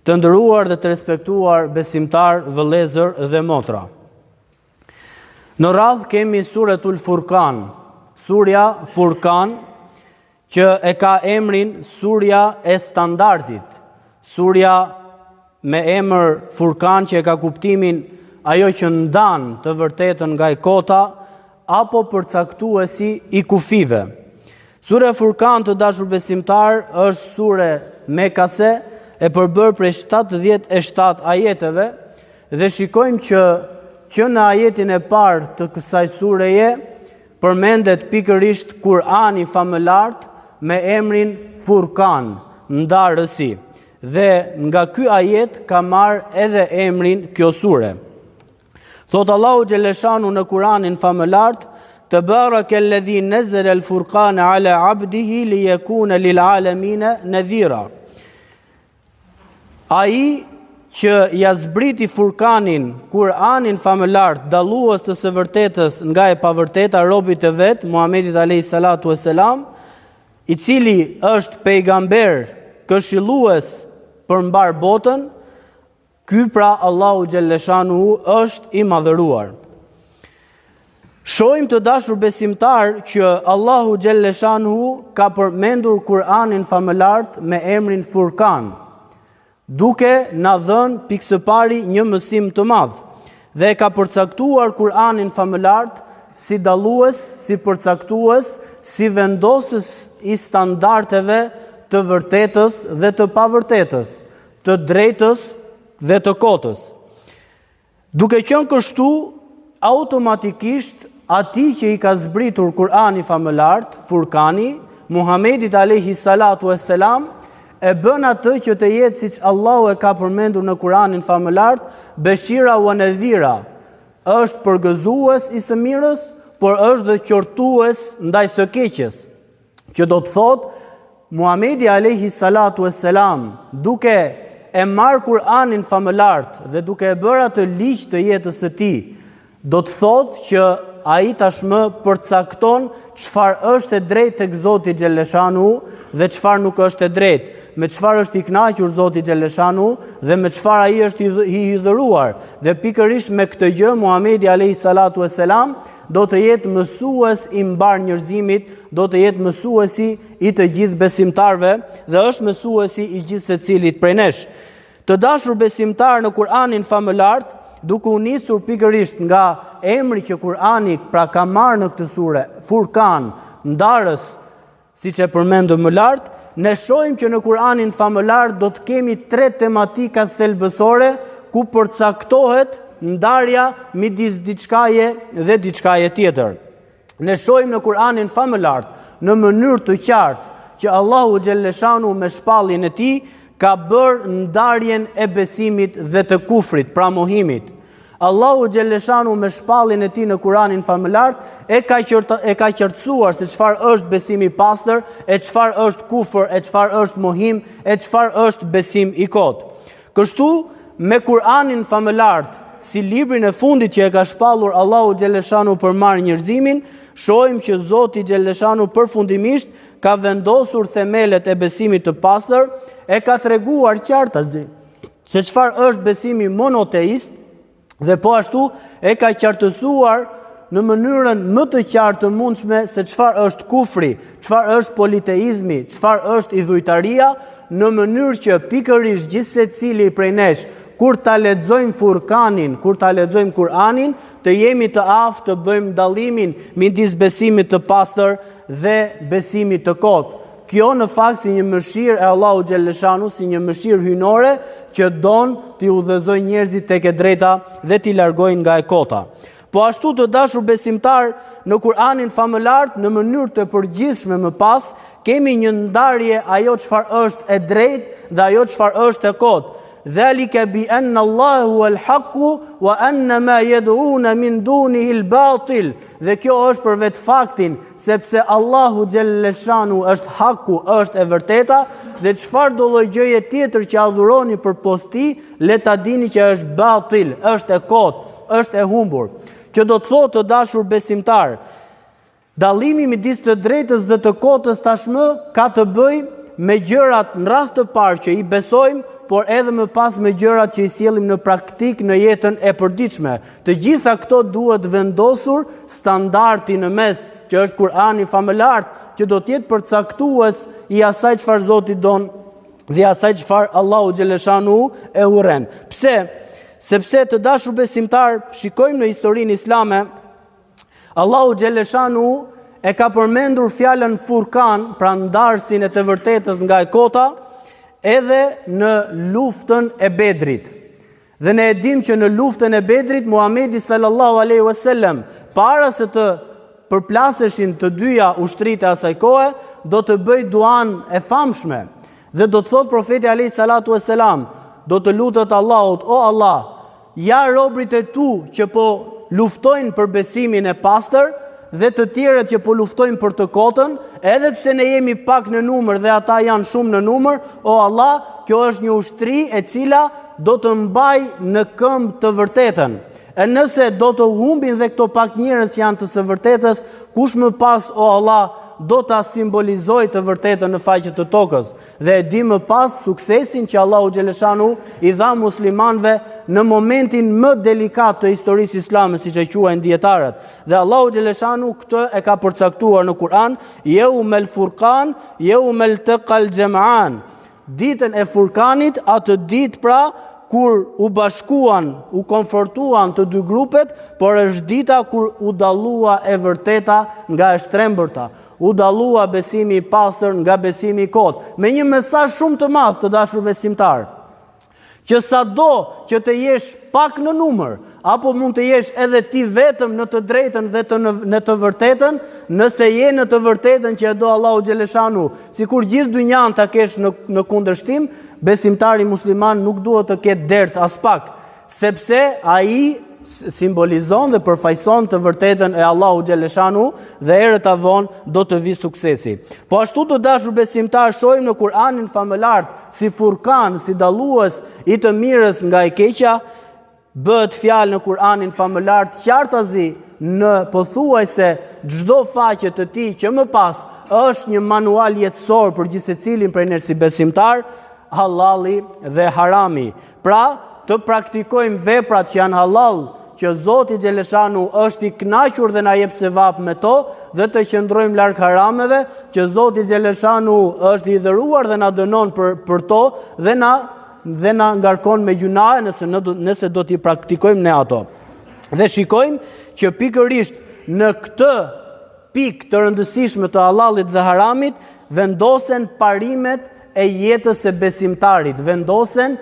Të nderuar dhe të respektuar besimtar, vëllezër dhe motra. Në radhë kemi Suretul Furqan, surja Furqan, që e ka emrin surja e standardit, surja me emër Furqan që e ka kuptimin ajo që ndan të vërtetën nga e kota, apo përcaktuesi i kufive. Sura Furqan, të dashur besimtar, është sure mekase, e përbër prej 77 ajeteve, dhe shikojmë që në ajetin e parë të kësaj sureje përmendet pikërisht Kur'ani famëlart me emrin Furqan, ndarësi, dhe nga ky ajet ka marrë edhe emrin kjo sure. Thot Allahu Gjeleshanu në Kur'anin famëlart: Tabarakalladhi nazzala al-Furqana ala 'abdihi liyakuna lil 'alamina nadhira. Ai që ja zbriti Furqanin, Kur'anin famëlart, dallues të së vërtetës nga e pavërteta, robit të vet, Muhamedit alayhi salatu wassalam, i cili është pejgamber këshillues për mbar botën, ky pra Allahu Gjeleshanu është i madhëruar. Shohim të dashur besimtar që Allahu Gjeleshanu ka përmendur Kur'anin famëlart me emrin Furqan, duke na dhënë pikë së pari një mësim të madh, dhe ka përcaktuar Kur'anin famëlart si dallues, si përcaktues, si vendosës i standardeve të vërtetës dhe të pavërtetës, të drejtës dhe të kotës. Duke qenë kështu, automatikisht atij që i ka zbritur Kur'ani famëlart, Furqani, Muhamedit alayhi salatu wassalam, e bën atë që të jetë siç Allahu e ka përmendur në Kur'anin famëlart, beshira wa nadhira, është përgëzues i së mirës, por është dhe qortues ndaj së keqes. Që do të thotë, Muhamedi alayhi salatu wassalam, duke e marrë Kur'anin famëlart dhe duke e bërë atë ligj të jetës së tij, do të thotë që ai tashmë përcakton çfarë është e drejtë tek Zoti Gjeleshanu dhe çfarë nuk është e drejtë, me çfarë është i kënaqur Zoti Gjeleshanu dhe me çfarë ai është i hidhëruar. Dhe pikërisht me këtë gjë Muhamedi alayhi salatu wassalam do të jetë mësues i mbar njerëzimit, do të jetë mësuesi i të gjithë besimtarve dhe është mësuesi i gjithë secilit prej nesh. Të dashur besimtar, në Kur'anin famëlart, duke u nisur pikërisht nga emri që Kur'ani pra ka marrë në këtë sure, Furqan, ndarës, siç e përmendëm më lart, ne shohim që në Kur'anin famëlart do të kemi 3 tematika thelbësore ku përcaktohet ndarja midis diçkaje dhe diçkaje tjetër. Ne shohim në Kur'anin famëlart në mënyrë të qartë që Allahu Gjeleshanu me shpalljen e tij ka bërë ndarjen e besimit dhe të kufrit, pra mohimit. Allahu Gjeleshanu me shpalljen e tij në Kur'anin famëlart e ka qartësuar se çfarë është besimi i pastër, e çfarë është kufër, e çfarë është mohim, e çfarë është besim i kot. Kështu me Kur'anin famëlart, si librin e fundit që e ka shpallur Allahu Gjeleshanu për marrë njerëzimin, shohim që Zoti Gjeleshanu përfundimisht ka vendosur themelet e besimit të pastër, e ka treguar qartë se çfarë është besimi monoteist, dhe po ashtu e ka qartësuar në mënyrën më të qartë të mundshme se çfarë është kufri, çfarë është politeizmi, çfarë është idhujtaria, në mënyrë që pikërisht gjithsecili prej nesh, kur ta lexojmë Furqanin, kur ta lexojmë Kur'anin, të jemi të aftë të bëjmë dallimin midis besimit të pastër dhe besimit të kotë. Kjo në fakt si një mëshirë e Allahu Gjeleshanu, si një mëshirë hyjnore që don t'i udhëzoj njerëzit tek e drejta dhe t'i largojnë nga e kota. Po ashtu të dashur besimtar, në Kur'anin famëlart, në mënyrë të përgjithshme më pas, kemi një ndarje ajo çfarë është e drejtë dhe ajo çfarë është e kotë. Dhalika bi anna Allahu al-haqqu wa anna ma yad'una min dunihi al-batil. Dhe kjo është për vetë faktin sepse Allahu Gjeleshanu është haku, është e vërteta, dhe çfarë do lloj gjëje tjetër që adhuroni për posti, le ta dini që është batil, është e kotë, është e humbur. Që do të thotë të dashur besimtar, dallimi midis të drejtës dhe të kotës tashmë ka të bëjë me gjërat në radhë të parë që i besojmë, por edhe më pas me gjërat që i sjellim në praktik në jetën e përditshme. Të gjitha këto duhet vendosur standardi në mes, që është Kurani famëlar, që do të jetë përcaktues i asaj çfarë Zoti don dhe asaj çfarë Allahu xhaleshanu e urren. Pse? Sepse të dashur besimtar, shikojmë në historinë islame, Allahu xhaleshanu e ka përmendur fjalën Furkan, pra ndarsin e të vërtetës nga e kota, edhe në luftën e Bedrit. Dhe ne e dim që në luftën e Bedrit, Muhamedi sallallahu alaihi wasallam, para se të përplaseshin të dyja ushtritë e asaj kohe, do të bëj duan e famshme. Dhe do të thot profeti alaihi salatu wassalam, do të lutet Allahut, o Allah, ja robrit e tu që po luftojnë për besimin e pastër, dhe të tjerët që po luftojnë për të kotën, edhe pse ne jemi pak në numër dhe ata janë shumë në numër, o Allah, kjo është një ushtri e cila do të mbaj në këmbë të vërtetën. E nëse do të humbin dhe këto pak njerëz janë të së vërtetës, kush më pas, o Allah, do ta simbolizoj të vërtetën në faqe të tokës. Dhe e di më pas suksesin që Allahu xhaleshanu i dha muslimanëve në momentin më delikat të historisë islame, siç e quajnë dietarët. Dhe Allahu xhaleshanu këtë e ka përcaktuar në Kur'an, Yawmul Furqan, Yawmul Taqal Jam'an. Ditën e Furkanit, atë ditë pra kur u bashkuan, u konfortuan të dy grupet, por është dita kur u dallua e vërteta nga e shtrembërta. U dallua besimi i pastër nga besimi i kot, me një mesazh shumë të madh të dashur besimtar, që sado që të jesh pak në numër, apo mund të jesh edhe ti vetëm në të drejtën dhe në të vërtetën, nëse je në të vërtetën që e do Allahu xhaleshanu, sikur gjithë dynjan ta kesh në kundërshtim, besimtari musliman nuk duhet të ketë dert as pak, sepse ai simbolizon dhe përfaqëson të vërtetën e Allahu xhaleshanu dhe herët avon do të vi suksesi. Po ashtu të dashur besimtar, shohim në Kur'anin famëlar si Furkan, si dallues i të mirës nga e keqja, bëhet fjalë në Kur'anin famëlar qartazi në pothuajse çdo faqe të tij që më pas është një manual jetësor për gjithë secilin prej nesh si besimtar, halali dhe harami. Pra, të praktikojmë veprat që janë halal, që Zoti xhaleshanu është i kënaqur dhe na jep sevap me to, dhe të qëndrojmë larg harameve, që Zoti xhaleshanu është i dhëruar dhe na dënon për to, dhe na ngarkon me gjunahe nëse do t'i praktikojmë ne ato. Dhe shikojmë që pikërisht në këtë pikë të rëndësishme të halalit dhe haramit vendosen parimet e jetës e besimtarit, vendosen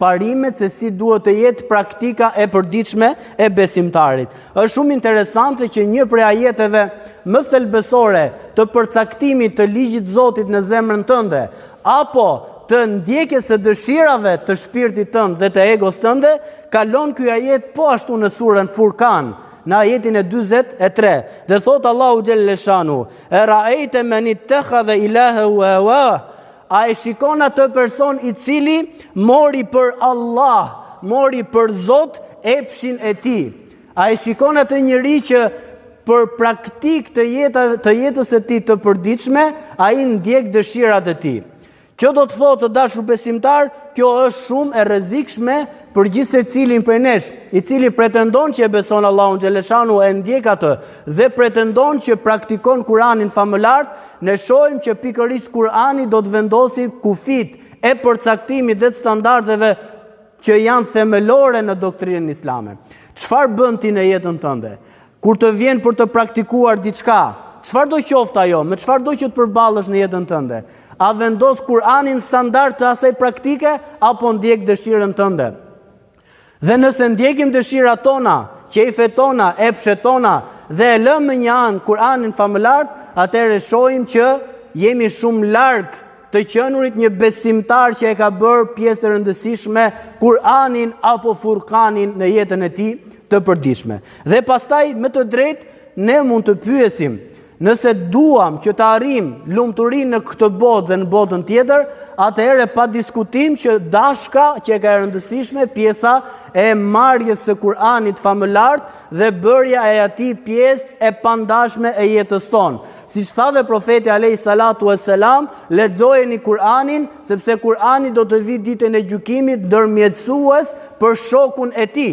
parimet se si duhet të jetë praktika e përditshme e besimtarit. Është shumë interesante që një prej ajeteve më thelbësore të përcaktimit të ligjit të Zotit në zemrën tënde, apo të ndjekjes së dëshirave të shpirtit tënd dhe të egos tënde, kalon ky ajet po ashtu në surën Furkan, në ajetin e 43, dhe thot Allahu xhaleshanu, e ra'ejte men ittakhadha ilahahu hawa. A e shikon atë person i cili mori për Allah, mori për Zot epshin e tij. A e shikon atë njeri që për praktik të jetës e tij të përditshme, ai ndjek dëshirat e tij. Që do të thotë të dashur besimtar, kjo është shumë e rrezikshme për gjithë secilin prej nesh, i cili pretendon që e beson Allahun xhaleshanu e ndjek atë dhe pretendon që praktikon Kur'anin famëlar. Ne shohim që pikërisht Kur'ani do të vendosi kufit e përcaktimit dhe standardeve që janë themelore në doktrinën islame. Çfarë bën ti në jetën tënde? Kur të vjen për të praktikuar diçka, çfarë do qoftë ajo, me çfarë do që të përballesh në jetën tënde? A vendos Kur'anin standard të asaj praktike, apo ndjek dëshirën tënde? Dhe nëse ndjekim dëshirat tona, qejfet tona, epshet tona, dhe e lëmë një anë Kur'anin famëlar, atëherë shohim që jemi shumë larg të qenurit një besimtar që e ka bërë pjesë të rëndësishme Kur'anin apo Furkanin në jetën e tij të përditshme. Dhe pastaj me të drejtë ne mund të pyesim, nëse duam që të arrijmë lumturinë në këtë botë dhe në botën tjetër, atëherë pa diskutim që dashka që e ka rëndësishme pjesa e marrjes së Kur'anit famëlart dhe bërja e atij pjesë e pandashme e jetës tonë. Siç tha dhe profeti alayhi salatu wassalam, lexojeni Kur'anin sepse Kur'ani do të vi ditën e gjykimit ndërmjetësues për shokun e tij.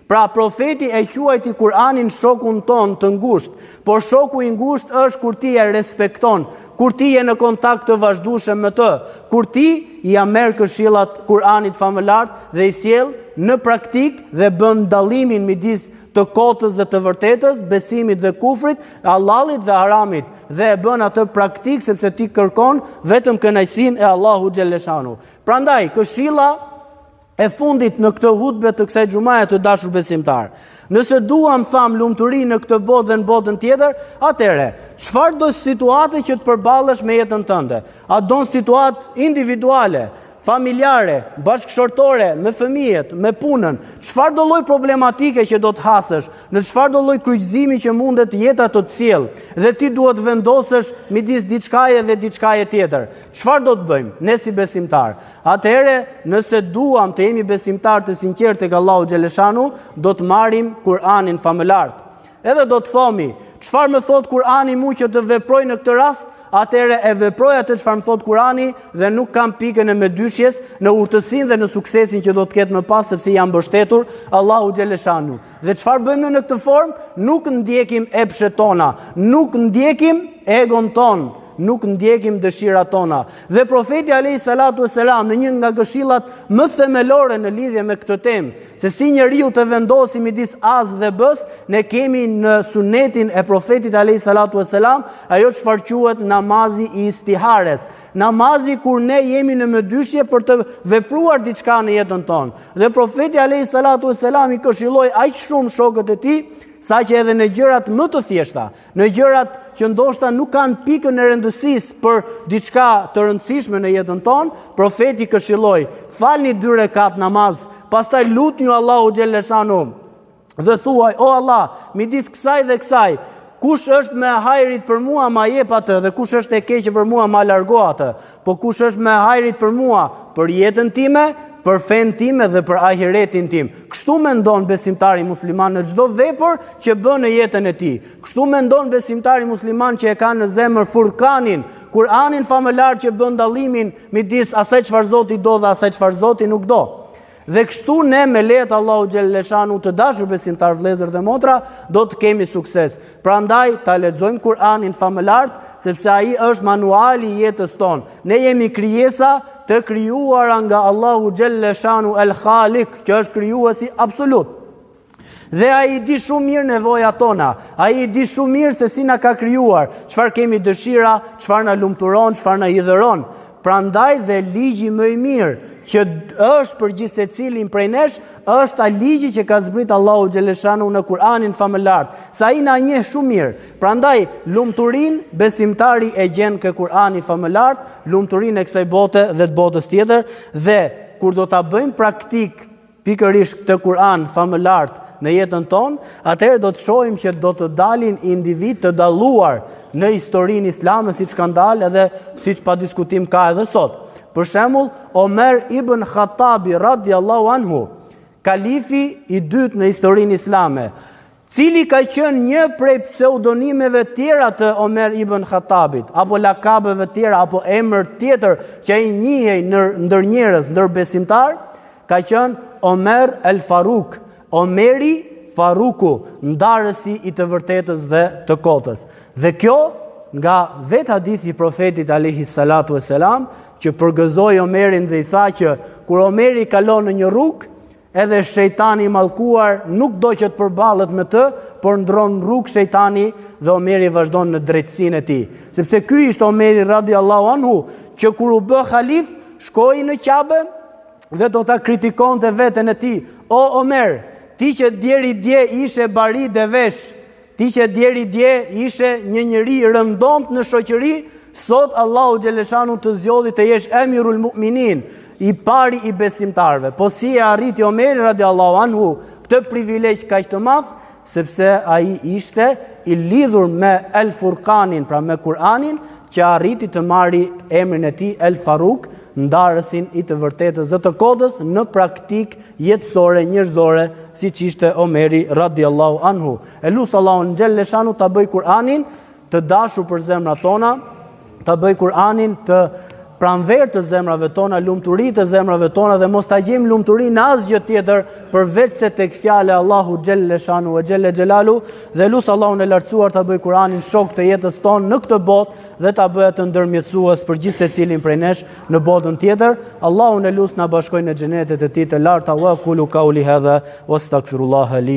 Pra profeti e quajti Kur'anin shokun ton të ngushtë, por shoku i ngushtë është kur ti e respekton, kur ti je në kontakt të vazhdueshëm me të, kur ti ja merr këshillat Kur'anit famëlart dhe i sjell në praktik dhe bën dallimin midis të kotës dhe të vërtetës, besimit dhe kufrit, halallit dhe haramit, dhe e bën atë praktik sepse ti kërkon vetëm kënaqësinë e Allahu xhalleshanu. Prandaj këshilla e fundit në këtë hutbe të kësaj xumaje të dashur besimtar. Nëse duam tham lumturi në këtë botë dhe në botën tjetër, atëre, çfarë do situate që të përballesh me jetën tënde? A do situatë individuale, familjare, bashkëshortore, me fëmijët, me punën, çfarë do lloj problematike që do të hasësh, në çfarë do lloj kryqëzimi që mundet jeta të sjell, dhe ti duhet vendosësh midis diçkaje dhe diçkaje tjetër. Çfarë do të bëjmë ne si besimtar? Atëherë, nëse duam të jemi besimtar të sinqertë tek Allahu xhaleshanu, do të marrim Kur'anin famëlart. Edhe do të thomi, çfarë më thot Kur'ani mua që të veproj në këtë rast? Atëherë e veproj atë çfarë më thot Kur'ani dhe nuk kam pikën e mëdyshjes në urtësinë dhe në suksesin që do të ketë më pas sepse jam mbështetur Allahu xhaleshanu. Dhe çfarë bëjmë në këtë formë? Nuk ndjekim epshet tona, nuk ndjekim egon ton, nuk ndjekim dëshirat tona. Dhe profeti alayhi salatu wassalam në një nga këshillat më themelore në lidhje me këtë temë, se si njeriu të vendosi midis as dhe bës, ne kemi në sunetin e profetit alayhi salatu wassalam ajo çfarë quhet namazi i istihares. Namazi kur ne jemi në mëdyshje për të vepruar diçka në jetën tonë. Dhe profeti alayhi salatu wassalam i këshilloi aq shumë shokët e tij, sa që edhe në gjërat më të thjeshta, në gjërat që ndoshta nuk kanë pikën e rëndësisë për diçka të rëndësishme në jetën tonë, profeti këshilloi, falni 2 rekat namaz, pastaj lutni Allahu xhaleshanu dhe thuaj, o Allah, midis kësaj dhe kësaj, kush është me hajrit për mua ma jep atë, dhe kush është e keqe për mua ma largo atë, po kush është me hajrit për mua për jetën time, për fen time dhe për ahiretin tim. Kështu mendon besimtari musliman në çdo vepër që bën në jetën e tij. Kështu mendon besimtari musliman që e ka në zemër Furkanin, Kur'anin famëlar që bën dallimin midis asaj çfarë Zoti do dhe asaj çfarë Zoti nuk do. Dhe kështu ne me lehtë Allahu xhaleshanu të dashur besimtar vëllezër dhe motra do të kemi sukses. Prandaj ta lexojmë Kur'anin famëlart sepse ai është manuali i jetës tonë. Ne jemi krijesa të krijuara nga Allahu xhaleshanu el Khalik, që është krijuesi absolut. Dhe ai di shumë mirë nevojat tona. Ai di shumë mirë se si na ka krijuar, çfarë kemi dëshira, çfarë na lumturon, çfarë na hidhëron. Prandaj dhe ligji më i mirë që është për gjithë secilin prej nesh, është ai ligji që ka zbrit Allahu xhaleshanu në Kur'anin famëlart. Sa ai na njeh shumë mirë. Prandaj lumturin besimtari e gjen ke Kur'ani famëlart, lumturin e kësaj bote dhe të botës tjetër, dhe kur do ta bëjmë praktik pikërisht këtë Kur'an famëlart në jetën tonë, atëherë do të shohim që do të dalin individ të dalluar në historinë islame, siç kanë dalë edhe siç pa diskutim ka edhe sot. Për shembull, Omer ibn Khattabi radiallahu anhu, kalifi i dytë në historinë islame, cili ka qenë një prej pseudonimeve tjera të Omer ibn Khattabit, apo lakabeve tjera, apo emër tjetër që ai njihej ndër njerëz, ndër besimtar, ka qenë Omer el Faruk, Omeri Faruku, ndarësi i të vërtetës dhe të kotës. Dhe kjo nga vetë hadithi i profetit alayhi salatu wassalam, që përgëzoi Omerin dhe i tha që kur Omeri kalon në një rrugë, edhe shejtani i mallkuar nuk do që të përballet me të, por ndron rrugë shejtani dhe Omeri vazhdon në drejtsinë e tij. Sepse ky ishte Omeri radiallahu anhu, që kur u bë halif, shkoi në Qabe dhe do ta kritikonte veten e tij. O Omer, ti që djeri dje ishe bari dhe vesh, ti që djeri dje ishe një njeri rëndomt në shoqëri, sot Allahu xhaleshanu të zgjodhi të jesh emirul mu'minin, i pari i besimtarve. Po si e arriti Omeri radiallahu anhu këtë privilegj kaq të madh, sepse ai ishte i lidhur me El Furqanin, pra me Kur'anin, që arriti të marri emrin e tij El Faruk, ndarësin i të vërtetës dhe të kodës në praktik jetësore, njerëzore, siç ishte Omeri radiallahu anhu. E lut Allahun xhelle shanu ta bëj Kur'anin të dashur për zemrat tona, ta bëj Kur'anin të pranver të zemrave tona, lumturi të zemrave tona dhe mos ta gjejmë lumturi në asgjë tjetër përveç se tek fjala e Allahu xhelle shanu ve xhelle xhelalu, dhe lut Allahun e lartësuar ta bëj Kur'anin shok të jetës tonë në këtë botë dhe ta bëjë të ndërmjetësues për gjithë secilin prej nesh në botën tjetër. Allahun e lut na bashkojë në xhenetet e tij të larta. Wa qulu qauli hadha wastaghfirullaha li